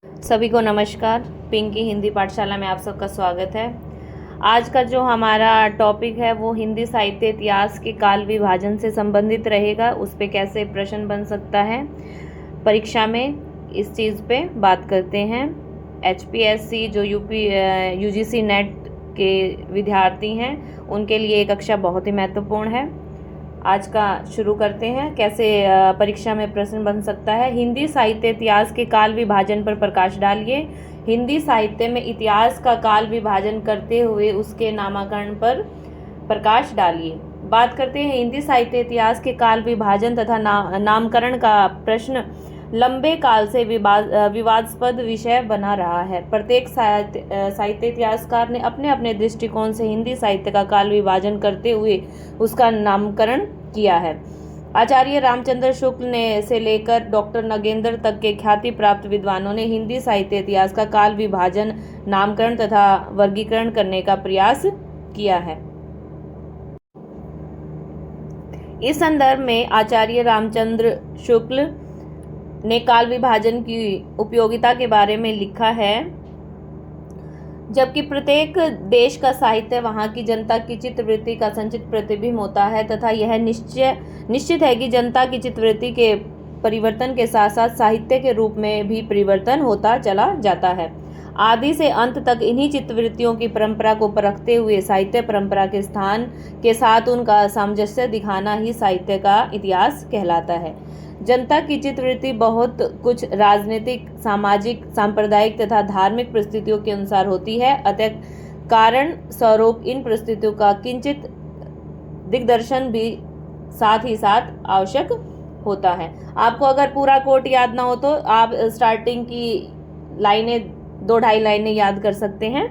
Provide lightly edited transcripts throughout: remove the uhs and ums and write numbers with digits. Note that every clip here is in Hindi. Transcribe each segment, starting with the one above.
सभी को नमस्कार। पिंकी हिंदी पाठशाला में आप सबका स्वागत है। आज का जो हमारा टॉपिक है वो हिंदी साहित्य इतिहास के काल विभाजन से संबंधित रहेगा। उस पे कैसे प्रश्न बन सकता है परीक्षा में, इस चीज़ पे बात करते हैं। HPSC जो UGC नेट के विद्यार्थी हैं उनके लिए ये कक्षा बहुत ही महत्वपूर्ण है। आज का शुरू करते हैं। कैसे परीक्षा में प्रश्न बन सकता है। हिंदी साहित्य इतिहास के काल विभाजन पर प्रकाश डालिए। हिंदी साहित्य में इतिहास का काल विभाजन करते हुए उसके नामकरण पर प्रकाश डालिए। बात करते हैं हिंदी साहित्य इतिहास के काल विभाजन तथा नामकरण का प्रश्न लंबे काल से विवादास्पद विषय बना रहा है। प्रत्येक साहित्य इतिहासकार ने अपने अपने दृष्टिकोण से हिंदी साहित्य का काल विभाजन करते हुए उसका नामकरण किया है। आचार्य रामचंद्र शुक्ल ने से लेकर डॉक्टर नगेंद्र तक के ख्याति प्राप्त विद्वानों ने हिंदी साहित्य इतिहास का काल विभाजन, नामकरण तथा वर्गीकरण करने का प्रयास किया है। इस संदर्भ में आचार्य रामचंद्र शुक्ल ने काल विभाजन की उपयोगिता के बारे में लिखा है। जबकि प्रत्येक देश का साहित्य वहाँ की जनता की चित्तवृत्ति का संचित प्रतिबिंब होता है तथा यह निश्चित है कि जनता की चित्तवृत्ति के परिवर्तन के साथ साथ साहित्य के रूप में भी परिवर्तन होता चला जाता है। आदि से अंत तक इन्हीं चित्तवृत्तियों की परंपरा को परखते हुए साहित्य परंपरा के स्थान के साथ उनका सामंजस्य दिखाना ही साहित्य का इतिहास कहलाता है। जनता की चित्तवृत्ति बहुत कुछ राजनीतिक, सामाजिक, सांप्रदायिक तथा धार्मिक परिस्थितियों के अनुसार होती है। अतः कारण स्वरूप इन परिस्थितियों का किंचित दिग्दर्शन भी साथ ही साथ आवश्यक होता है। आपको अगर पूरा कोट याद ना हो तो आप स्टार्टिंग की लाइनें 2-2.5 लाइनें याद कर सकते हैं,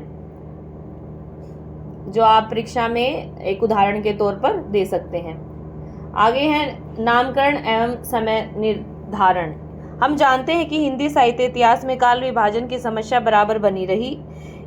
जो आप परीक्षा में एक उदाहरण के तौर पर दे सकते हैं। आगे है नामकरण एवं समय निर्धारण। हम जानते हैं कि हिंदी साहित्य इतिहास में काल विभाजन की समस्या बराबर बनी रही।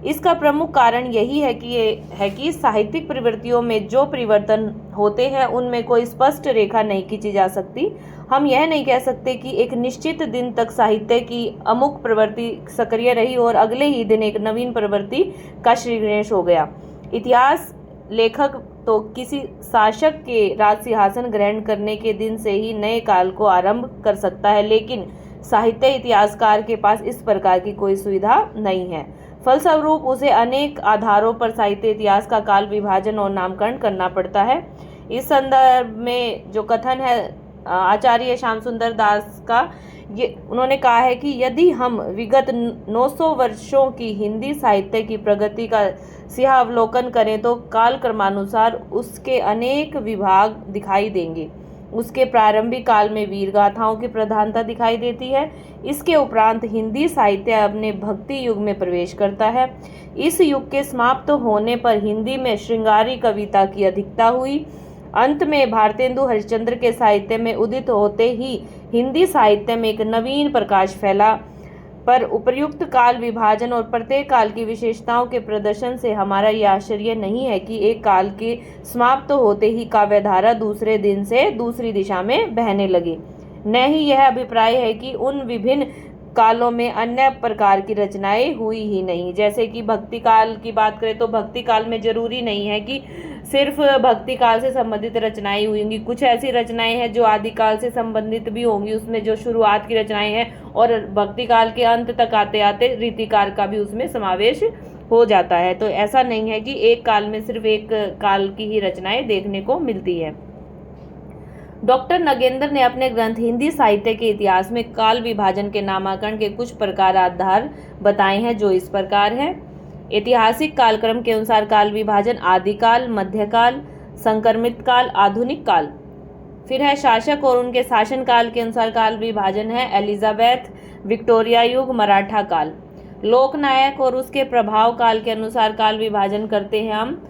इसका प्रमुख कारण यही है कि साहित्यिक प्रवृत्तियों में जो परिवर्तन होते हैं उनमें कोई स्पष्ट रेखा नहीं खींची जा सकती। हम यह नहीं कह सकते कि एक निश्चित दिन तक साहित्य की अमुक प्रवृत्ति सक्रिय रही और अगले ही दिन एक नवीन प्रवृत्ति का श्रीगणेश हो गया। इतिहास लेखक तो किसी शासक के राज सिंहासन ग्रहण करने के दिन से ही नए काल को आरंभ कर सकता है, लेकिन साहित्य इतिहासकार के पास इस प्रकार की कोई सुविधा नहीं है। फलस्वरूप उसे अनेक आधारों पर साहित्य इतिहास का काल विभाजन और नामकरण करना पड़ता है। इस संदर्भ में जो कथन है आचार्य श्याम सुंदर दास का, उन्होंने कहा है कि यदि हम विगत 900 वर्षों की हिंदी साहित्य की प्रगति का सिंहावलोकन करें तो काल क्रमानुसार उसके अनेक विभाग दिखाई देंगे। उसके प्रारंभिक काल में वीर गाथाओं की प्रधानता दिखाई देती है। इसके उपरांत हिंदी साहित्य अपने भक्ति युग में प्रवेश करता है। इस युग के समाप्त होने पर हिंदी में श्रृंगारी कविता की अधिकता हुई। अंत में भारतेंदु हरिश्चंद्र के साहित्य में उदित होते ही हिंदी साहित्य में एक नवीन प्रकाश फैला। पर उपर्युक्त काल विभाजन और प्रत्येक काल की विशेषताओं के प्रदर्शन से हमारा यह आश्चर्य नहीं है कि एक काल के समाप्त होते ही काव्यधारा दूसरे दिन से दूसरी दिशा में बहने लगी। न ही यह अभिप्राय है कि उन विभिन्न कालों में अन्य प्रकार की रचनाएं हुई ही नहीं। जैसे कि भक्ति काल की बात करें तो भक्ति काल में जरूरी नहीं है कि सिर्फ भक्ति काल से संबंधित रचनाएं हुई होंगी। कुछ ऐसी रचनाएं हैं जो आदिकाल से संबंधित भी होंगी, उसमें जो शुरुआत की रचनाएं हैं, और भक्ति काल के अंत तक आते आते रीतिकाल का भी उसमें समावेश हो जाता है। तो ऐसा नहीं है कि एक काल में सिर्फ एक काल की ही रचनाएं देखने को मिलती है। डॉक्टर नगेंद्र ने अपने ग्रंथ हिंदी साहित्य के इतिहास में काल विभाजन के नामकरण के कुछ प्रकार आधार बताए हैं, जो इस प्रकार है। ऐतिहासिक कालक्रम के अनुसार काल विभाजन आदिकाल, मध्यकाल, संक्रमित काल, आधुनिक काल। फिर है शासक और उनके शासन काल के अनुसार काल विभाजन है एलिजाबेथ, विक्टोरिया युग, मराठा काल। लोकनायक और उसके प्रभाव काल के अनुसार काल विभाजन करते हैं हम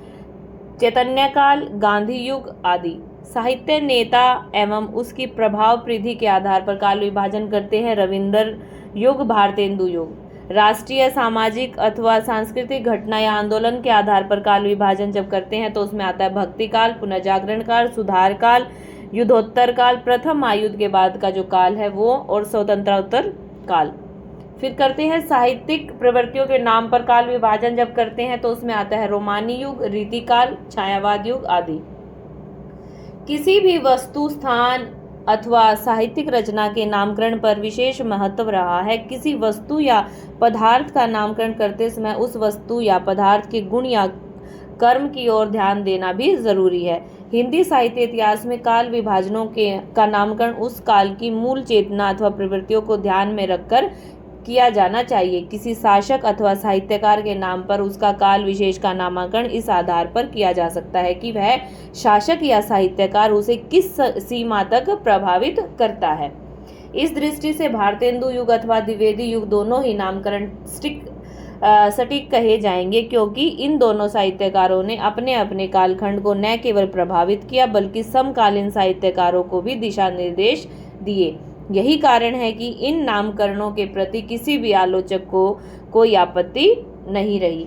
चैतन्य काल, गांधी युग आदि। साहित्य नेता एवं उसकी प्रभाव परिधि के आधार पर काल विभाजन करते हैं रविंद्र युग, भारतेंदु युग। राष्ट्रीय, सामाजिक अथवा सांस्कृतिक घटना या आंदोलन के आधार पर काल विभाजन जब करते हैं तो उसमें आता है भक्ति काल, पुनर्जागरण काल, सुधार काल, युद्धोत्तर काल, प्रथम महायुद्ध के बाद का जो काल है वो, और स्वतंत्रोत्तर काल। फिर करते हैं साहित्यिक प्रवृत्तियों के नाम पर काल विभाजन जब करते हैं तो उसमें आता है रोमानी युग, रीतिकाल, छायावाद युग आदि। किसी भी वस्तु, स्थान अथवा साहित्यिक रचना के नामकरण पर विशेष महत्व रहा है। किसी वस्तु या पदार्थ का नामकरण करते समय उस वस्तु या पदार्थ के गुण या कर्म की ओर ध्यान देना भी जरूरी है। हिंदी साहित्य इतिहास में काल विभाजनों का नामकरण उस काल की मूल चेतना अथवा प्रवृत्तियों को ध्यान में रखकर किया जाना चाहिए। किसी शासक अथवा साहित्यकार के नाम पर उसका काल विशेष का नामकरण इस आधार पर किया जा सकता है कि वह शासक या साहित्यकार उसे किस सीमा तक प्रभावित करता है। इस दृष्टि से भारतेंदु युग अथवा द्विवेदी युग दोनों ही नामकरण सटीक कहे जाएंगे, क्योंकि इन दोनों साहित्यकारों ने अपने अपने कालखंड को न केवल प्रभावित किया बल्कि समकालीन साहित्यकारों को भी दिशा निर्देश दिए। यही कारण है कि इन नामकरणों के प्रति किसी भी आलोचक को कोई आपत्ति नहीं रही।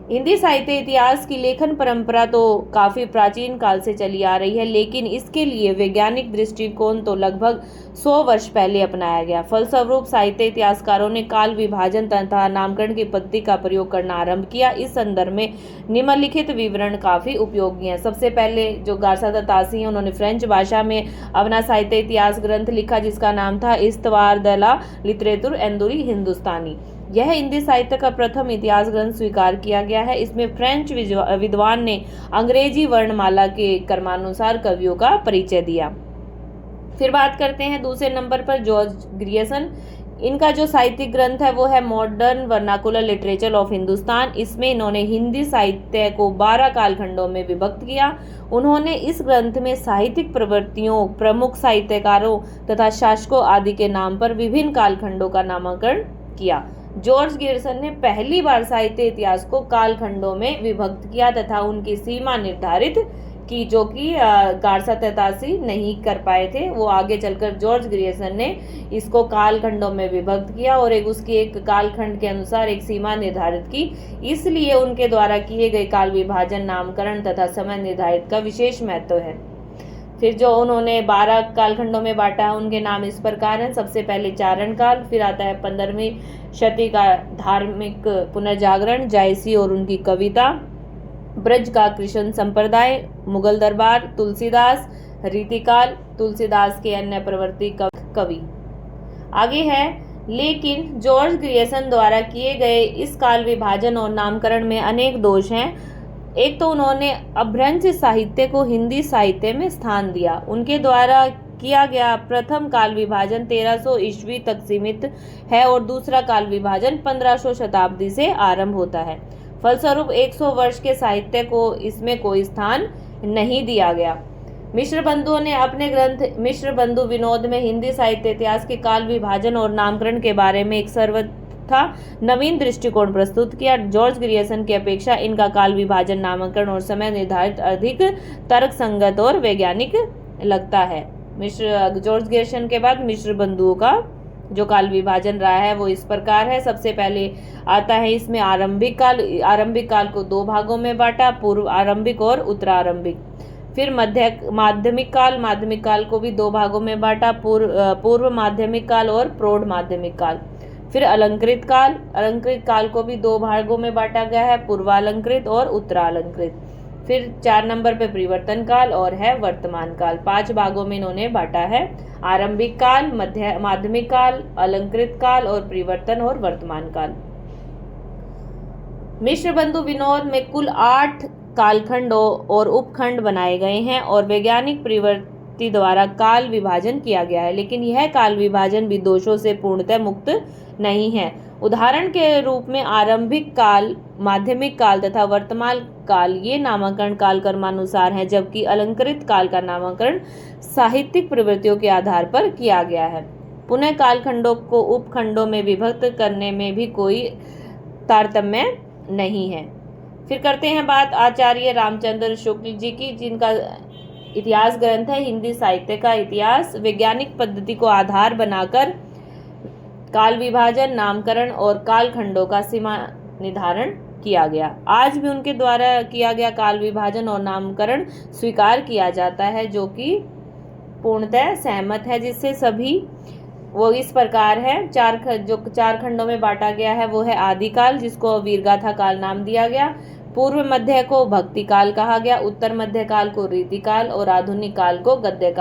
हिंदी साहित्य इतिहास की लेखन परंपरा तो काफी प्राचीन काल से चली आ रही है, लेकिन इसके लिए वैज्ञानिक दृष्टिकोण तो लगभग 100 वर्ष पहले अपनाया गया। फलस्वरूप साहित्य इतिहासकारों ने काल विभाजन तथा नामकरण की पद्धति का प्रयोग करना आरंभ किया। इस संदर्भ में निम्नलिखित विवरण काफी उपयोगी हैं। सबसे पहले जो गारसा द तासी हैं, उन्होंने फ्रेंच भाषा में अपना साहित्य इतिहास ग्रंथ लिखा जिसका नाम था इस्तवार द ला लिटरेचर एंदुरी हिंदुस्तानी। यह हिंदी साहित्य का प्रथम इतिहास ग्रंथ स्वीकार किया गया है। इसमें फ्रेंच विद्वान ने अंग्रेजी वर्णमाला के क्रमानुसार कवियों का परिचय दिया। फिर बात करते हैं दूसरे नंबर पर जॉर्ज ग्रियर्सन। इनका जो साहित्यिक ग्रंथ है वो है modern vernacular literature of Hindustan. इसमें इन्होंने हिंदी साहित्य को 12 कालखंडों में विभक्त किया। उन्होंने इस ग्रंथ में साहित्यिक प्रवृत्तियों, प्रमुख साहित्यकारों तथा शासकों आदि के नाम पर विभिन्न कालखंडों का नामकरण किया। जॉर्ज ग्रियर्सन ने पहली बार साहित्य इतिहास को कालखंडों में विभक्त किया तथा उनकी सीमा निर्धारित की, जो कि गारसा ततासी नहीं कर पाए थे। वो आगे चलकर जॉर्ज ग्रियर्सन ने इसको कालखंडों में विभक्त किया और उसकी एक कालखंड के अनुसार एक सीमा निर्धारित की। इसलिए उनके द्वारा किए गए काल विभाजन, नामकरण तथा समय निर्धारित का विशेष महत्व है। फिर जो उन्होंने 12 कालखंडों में बांटा है उनके नाम इस प्रकार हैं। सबसे पहले चारण काल, फिर आता है 15वीं शती का धार्मिक पुनर्जागरण, जायसी और उनकी कविता, ब्रज का कृष्ण संप्रदाय, मुगल दरबार, तुलसीदास, रीतिकाल, तुलसीदास के अन्य प्रवृत्ति कवि। आगे है, लेकिन जॉर्ज ग्रियर्सन द्वारा किए गए इस काल विभाजन और नामकरण में अनेक दोष हैं। एक तो उन्होंने अभ्रंश साहित्य को हिंदी साहित्य में स्थान दिया। उनके द्वारा किया गया प्रथम काल विभाजन 1300 ईस्वी तक सीमित है और दूसरा काल विभाजन 1500 शताब्दी से आरंभ होता है। फलस्वरूप 100 वर्ष के साहित्य को इसमें कोई स्थान नहीं दिया गया। मिश्र बंधुओं ने अपने ग्रंथ मिश्र बंधु विनोद में हिंदी साहित्य इतिहास के काल विभाजन और नामकरण के बारे में एक सर्वथा नवीन दृष्टिकोण प्रस्तुत किया। जॉर्ज ग्रियर्सन की अपेक्षा इनका काल विभाजन, नामकरण और समय निर्धारित अधिक तर्क संगत और वैज्ञानिक लगता है। जॉर्ज ग्रियर्सन के बाद मिश्र बंधुओं का जो काल विभाजन रहा है वो इस प्रकार है। सबसे पहले आता है इसमें आरंभिक काल को 2 भागों में बांटा, पूर्व आरंभिक और उत्तरारंभिक। फिर माध्यमिक काल को भी 2 भागों में बांटा, पूर्व माध्यमिक काल और प्रौढ़ माध्यमिक काल। फिर अलंकृत काल को भी 2 भागों में बांटा गया है, पूर्वालंकृत और उत्तरालंकृत। फिर 4 नंबर पे परिवर्तन काल और है वर्तमान काल। 5 भागों में इन्होंने बांटा है, आरंभिक काल, माध्यमिक काल, अलंकृत काल और परिवर्तन और वर्तमान काल। मिश्र बंधु विनोद में कुल 8 कालखंड और उपखंड बनाए गए हैं और वैज्ञानिक प्रवृत्ति द्वारा काल विभाजन किया गया है, लेकिन यह काल विभाजन भी दोषों से पूर्णतः मुक्त नहीं है। उदाहरण के रूप में आरंभिक काल, माध्यमिक काल तथा वर्तमान काल ये नामकरण काल क्रमानुसार हैं, जबकि अलंकृत काल का नामकरण साहित्यिक प्रवृत्तियों के आधार पर किया गया है। पुनः कालखंडों को उपखंडों में विभक्त करने में भी कोई तारतम्य नहीं है। फिर करते हैं बात आचार्य रामचंद्र शुक्ल जी की, जिनका इतिहास ग्रंथ है हिंदी साहित्य का इतिहास। वैज्ञानिक पद्धति को आधार बनाकर काल विभाजन, नामकरण और कालखंडों का सीमा निर्धारण किया गया। आज भी उनके द्वारा किया गया काल विभाजन और नामकरण स्वीकार किया जाता है, जो कि पूर्णतः सहमत है, जिससे सभी वो इस प्रकार है। जो चार खंडों में बांटा गया है वो है आदिकाल, जिसको वीरगाथा काल नाम दिया गया, पूर्व मध्य को भक्ति काल कहा गया, उत्तर मध्य काल को रीतिकाल और आधुनिक काल को गद्य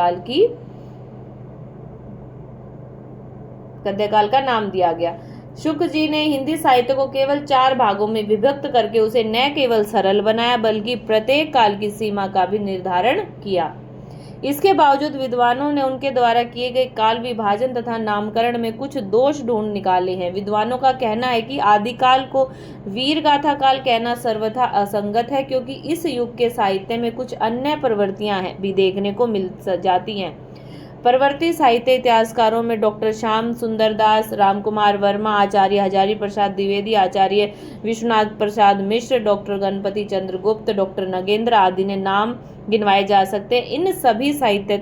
काल का नाम दिया गया। शुक्ल जी ने हिंदी साहित्य को केवल 4 भागों में विभक्त करके उसे न केवल सरल बनाया बल्कि प्रत्येक काल की सीमा का भी निर्धारण किया। इसके बावजूद विद्वानों ने उनके द्वारा किए गए काल विभाजन तथा नामकरण में कुछ दोष ढूंढ निकाले हैं। विद्वानों का कहना है कि आदिकाल को वीरगाथा काल कहना सर्वथा असंगत है, क्योंकि इस युग के साहित्य में कुछ अन्य प्रवृत्तियां भी देखने को मिल जाती हैं। परवर्ती साहित्य इतिहासकारों में डॉक्टर श्याम सुंदर दास, रामकुमार वर्मा, आचार्य हजारी प्रसाद द्विवेदी, आचार्य विश्वनाथ प्रसाद मिश्र, डॉक्टर गणपति चंद्र गुप्त, डॉक्टर नगेंद्र आदि ने नाम गिनवाए जा सकते हैं। इन सभी साहित्य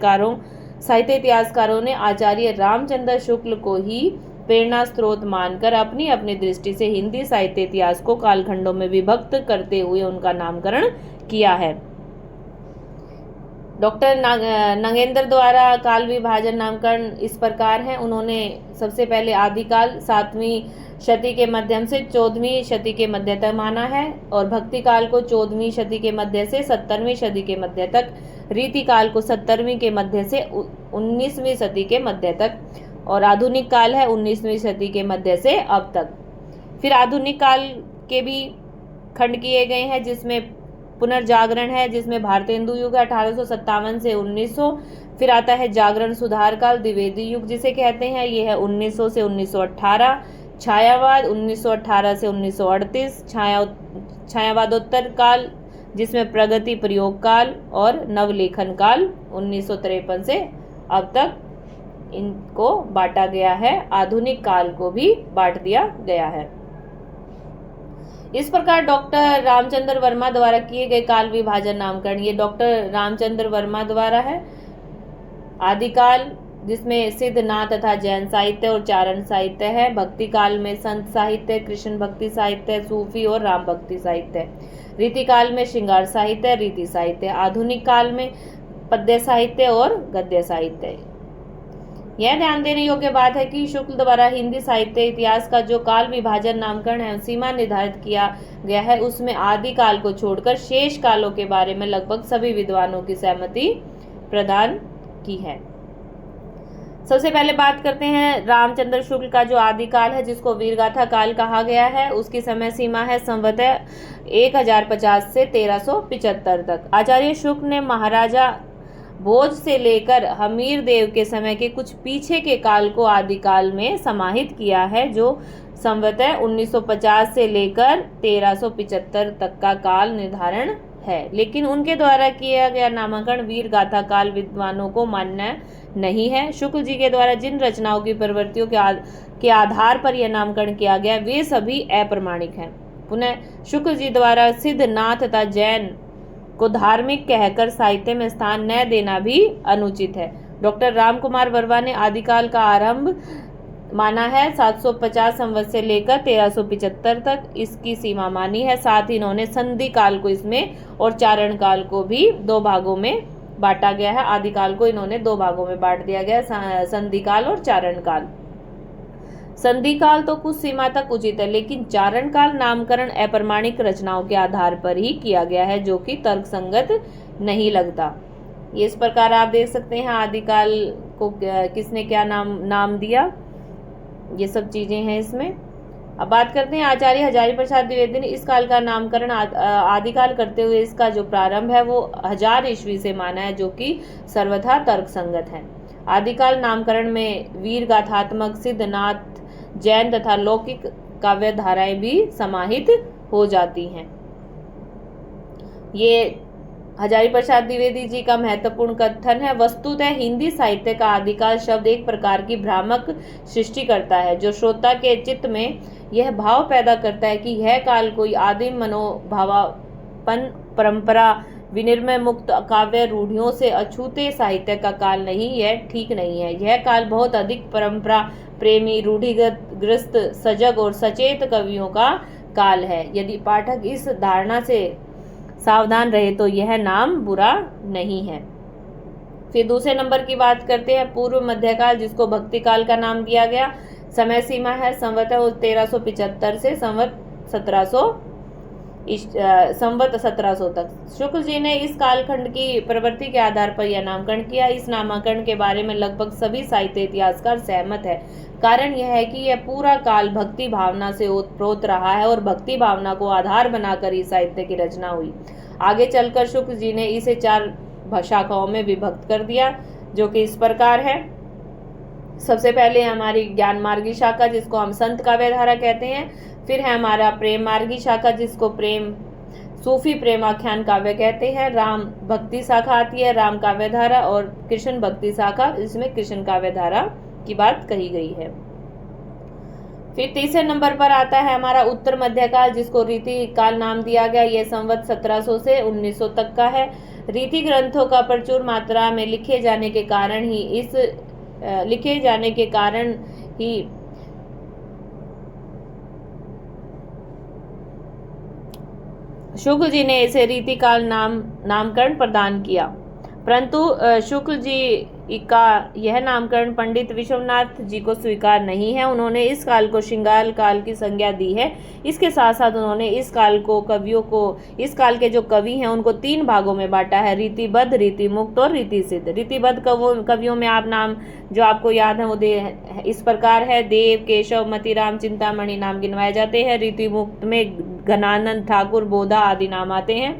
इतिहासकारों ने आचार्य रामचंद्र शुक्ल को ही प्रेरणा स्रोत मानकर अपनी अपनी दृष्टि से हिंदी साहित्य इतिहास को कालखंडों में विभक्त करते हुए उनका नामकरण किया है। डॉक्टर नगेंद्र द्वारा काल विभाजन नामकरण इस प्रकार है। उन्होंने सबसे पहले आदिकाल 7वीं शती के मध्यम से 14वीं शती के मध्य तक माना है, और भक्ति काल को 14वीं शती के मध्य से 17वीं शती के मध्य तक, रीति काल को 17वीं के मध्य से 19वीं शती के मध्य तक, और आधुनिक काल है 19वीं शती के मध्य से अब तक। फिर आधुनिक काल के भी खंड किए गए हैं, जिसमें पुनर्जागरण है, जिसमें भारतेंदु युग 1857 से 1900। फिर आता है जागरण सुधार काल, द्विवेदी युग जिसे कहते हैं, ये है 1900 से 1918। छायावाद 1918 से 1938, छायावादोत्तर काल जिसमें प्रगति प्रयोग काल, और नवलेखन काल 1953 से अब तक इनको बांटा गया है। आधुनिक काल को भी बांट दिया गया है। इस प्रकार डॉक्टर रामचंद्र वर्मा द्वारा किए गए काल विभाजन नामकरण, ये डॉक्टर रामचंद्र वर्मा द्वारा है। आदिकाल जिसमें सिद्ध नाथ तथा जैन साहित्य और चारण साहित्य है। भक्ति काल में संत साहित्य, कृष्ण भक्ति साहित्य, सूफी और राम भक्ति साहित्य। रीति काल में श्रृंगार साहित्य, रीति साहित्य। आधुनिक काल में पद्य साहित्य और गद्य साहित्य। यह ध्यान देने योग्य बात है कि शुक्ल द्वारा हिंदी साहित्य इतिहास का जो काल विभाजन नामकरण है, सीमा निर्धारित किया गया है, उसमें आदि काल को छोड़कर शेष कालों के बारे में लगभग सभी विद्वानों की सहमति प्रदान की है। सबसे पहले बात करते हैं रामचंद्र शुक्ल का जो आदिकाल है, जिसको वीरगाथा काल कहा गया है। उसकी समय सीमा है संवतः 1050 से 1375 तक। आचार्य शुक्ल ने महाराजा भोज से लेकर हमीर देव के समय के कुछ पीछे के काल को आदिकाल में समाहित किया है, जो संवतः 1950 से लेकर 1375 तक का काल निर्धारण है। लेकिन उनके द्वारा किया गया नामकरण वीरगाथा काल विद्वानों को मान्य नहीं है। शुक्ल जी के द्वारा जिन रचनाओं की प्रवृत्तियों के आधार पर यह नामकरण किया गया, वे सभी अप्रमाणिक हैं। पुनः शुक्ल जी द्वारा सिद्ध नाथ तथा जैन को धार्मिक कहकर साहित्य में स्थान न देना भी अनुचित है। डॉक्टर रामकुमार वर्मा ने आदिकाल का आरंभ माना है 750 संवत से लेकर 1375 तक इसकी सीमा मानी है। साथ ही इन्होंने संधि काल को इसमें और चारण काल को भी 2 भागों में बांटा गया है। आदिकाल को इन्होंने 2 भागों में बांट दिया गया, संधि काल और चारण काल। संधि काल तो कुछ सीमा तक उचित है, लेकिन चारण काल नामकरण अप्रमाणिक रचनाओं के आधार पर ही किया गया है, जो कि तर्कसंगत नहीं लगता। ये इस प्रकार आप देख सकते हैं आदिकाल को किसने क्या नाम दिया, ये सब चीजें हैं इसमें। अब बात करते हैं आचार्य हजारी प्रसाद द्विवेदी ने इस काल का नामकरण आदिकाल करते हुए इसका जो प्रारंभ है वो 1000 ईस्वी से माना है, जो कि सर्वथा तर्कसंगत है। आदिकाल नामकरण में वीर गाथात्मक, सिद्धनाथ, जैन तथा लौकिक काव्य धाराएं भी समाहित हो जाती हैं। ये हजारी प्रसाद द्विवेदी जी का महत्वपूर्ण कथन है। वस्तुतः हिंदी साहित्य का आदिकाल शब्द एक प्रकार की भ्रामक सृष्टि करता है, जो श्रोता के चित्त में यह भाव पैदा करता है कि यह काल कोई आदिम मनोभावापन, परंपरा, विनिर्मय मुक्त काव्य रूढ़ियों से अछूते साहित्य का काल नहीं, यह ठीक नहीं है। यह काल बहुत अधिक परंपरा प्रेमी, रूढ़िग्रस्त, सजग और सचेत कवियों का काल है। यदि पाठक इस धारणा से सावधान रहे तो यह नाम बुरा नहीं है। फिर दूसरे नंबर की बात करते हैं पूर्व मध्यकाल, जिसको भक्ति काल का नाम दिया गया। समय सीमा है संवत 1375 से संवत 1700 तक। शुक्ल जी ने इस कालखंड की प्रवृत्ति के आधार पर यह नामकरण किया। इस नामकरण के बारे में लगभग सभी साहित्य इतिहासकार सहमत है। कारण यह है कि यह पूरा काल भक्ति भावना से ओतप्रोत रहा है और भक्ति भावना को आधार बनाकर ही साहित्य की रचना हुई। आगे चलकर शुक्ल जी ने इसे 4 शाखाओं में विभक्त कर दिया, जो कि इस प्रकार है। सबसे पहले हमारी ज्ञान मार्गी शाखा, जिसको हम संत काव्य धारा कहते हैं। फिर है हमारा प्रेम मार्गी शाखा, जिसको सूफी प्रेम आख्यान काव्य कहते हैं। राम भक्ति शाखा आती है, राम काव्य धारा। और कृष्ण भक्ति शाखा, इसमें कृष्ण काव्य धारा की बात कही गई है। फिर तीसरे नंबर पर आता है हमारा उत्तर मध्यकाल, जिसको रीति काल नाम दिया गया। यह संवत 1700 से 1900 तक का है। रीति ग्रंथों का प्रचुर मात्रा में लिखे जाने के कारण ही शुक्ल जी ने इसे रीतिकाल नामकरण प्रदान किया, परंतु शुक्ल जी का यह नामकरण पंडित विश्वनाथ जी को स्वीकार नहीं है। उन्होंने इस काल को श्रृंगार काल की संज्ञा दी है। इसके साथ साथ उन्होंने इस काल के जो कवि हैं उनको 3 भागों में बांटा है, रीतिबद्ध, रीतिमुक्त और रीतिसिद्ध। रीतिबद्ध कवियों में आप नाम जो आपको याद है वो इस प्रकार है: देव, केशव, मतीराम, चिंतामणि नाम गिनवाए जाते हैं। रीतिमुक्त में घनानंद, ठाकुर, बोधा आदि नाम आते हैं।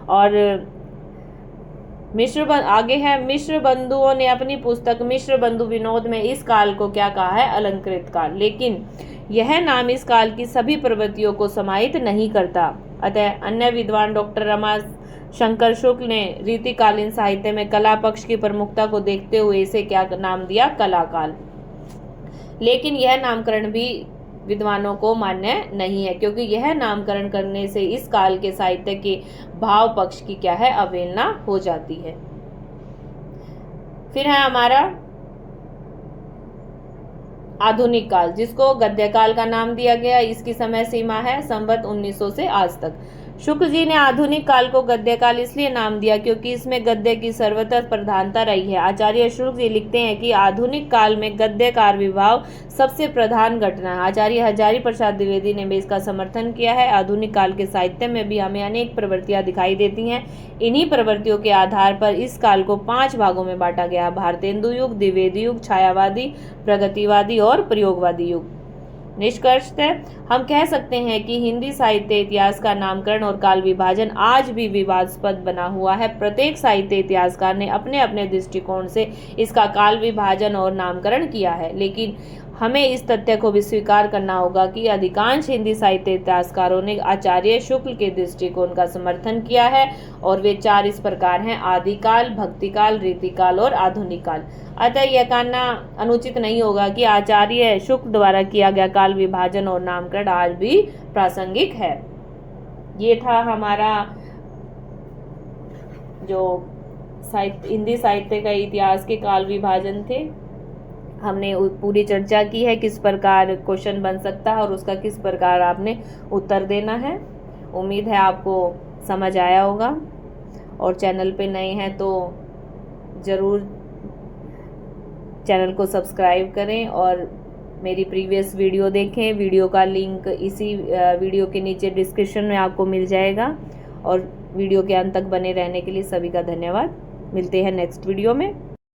और आगे है मिश्र बंधुओं ने अपनी पुस्तक मिश्र बंधु विनोद में इस काल को क्या कहा है? अलंकृत काल। लेकिन यह नाम इस काल की सभी प्रवृत्तियों को समाहित नहीं करता। अतः अन्य विद्वान डॉक्टर रमाशंकर शुक्ल ने रीतिकालीन साहित्य में कला पक्ष की प्रमुखता को देखते हुए इसे क्या नाम दिया? कला काल। लेकिन यह नामकरण भी विद्वानों को मान्य नहीं है, क्योंकि यह नामकरण करने से इस काल के साहित्य के भाव पक्ष की क्या है? अवहेलना हो जाती है। फिर है हमारा आधुनिक काल, जिसको गद्य काल का नाम दिया गया। इसकी समय सीमा है संवत 1900 से आज तक। शुक्ल जी ने आधुनिक काल को गद्य काल इसलिए नाम दिया क्योंकि इसमें गद्य की सर्वत्र प्रधानता रही है। आचार्य शुक्ल जी लिखते हैं कि आधुनिक काल में गद्य का आविर्भाव सबसे प्रधान घटना है। आचार्य हजारी प्रसाद द्विवेदी ने भी इसका समर्थन किया है। आधुनिक काल के साहित्य में भी हमें अनेक प्रवृत्तियां दिखाई देती हैं। इन्हीं प्रवृत्तियों के आधार पर इस काल को 5 भागों में बांटा गया: भारतेंदु युग, द्विवेदी युग, छायावादी, प्रगतिवादी और प्रयोगवादी युग। निष्कर्षतः हम कह सकते हैं कि हिंदी साहित्य इतिहास का नामकरण और काल विभाजन आज भी विवादास्पद बना हुआ है। प्रत्येक साहित्य इतिहासकार ने अपने अपने दृष्टिकोण से इसका काल विभाजन और नामकरण किया है, लेकिन हमें इस तथ्य को भी स्वीकार करना होगा कि अधिकांश हिंदी साहित्य इतिहासकारों ने आचार्य शुक्ल के दृष्टिकोण का समर्थन किया है, और वे 4 इस प्रकार हैं: आदिकाल, भक्तिकाल, रीतिकाल और आधुनिक काल। अतः यह कहना अनुचित नहीं होगा कि आचार्य शुक्ल द्वारा किया गया काल विभाजन और नामकरण आज भी प्रासंगिक है। ये था हमारा जो हिंदी साहित्य का इतिहास के काल विभाजन थे। हमने पूरी चर्चा की है किस प्रकार क्वेश्चन बन सकता है और उसका किस प्रकार आपने उत्तर देना है। उम्मीद है आपको समझ आया होगा, और चैनल पे नए हैं तो ज़रूर चैनल को सब्सक्राइब करें और मेरी प्रीवियस वीडियो देखें। वीडियो का लिंक इसी वीडियो के नीचे डिस्क्रिप्शन में आपको मिल जाएगा। और वीडियो के अंत तक बने रहने के लिए सभी का धन्यवाद। मिलते हैं नेक्स्ट वीडियो में।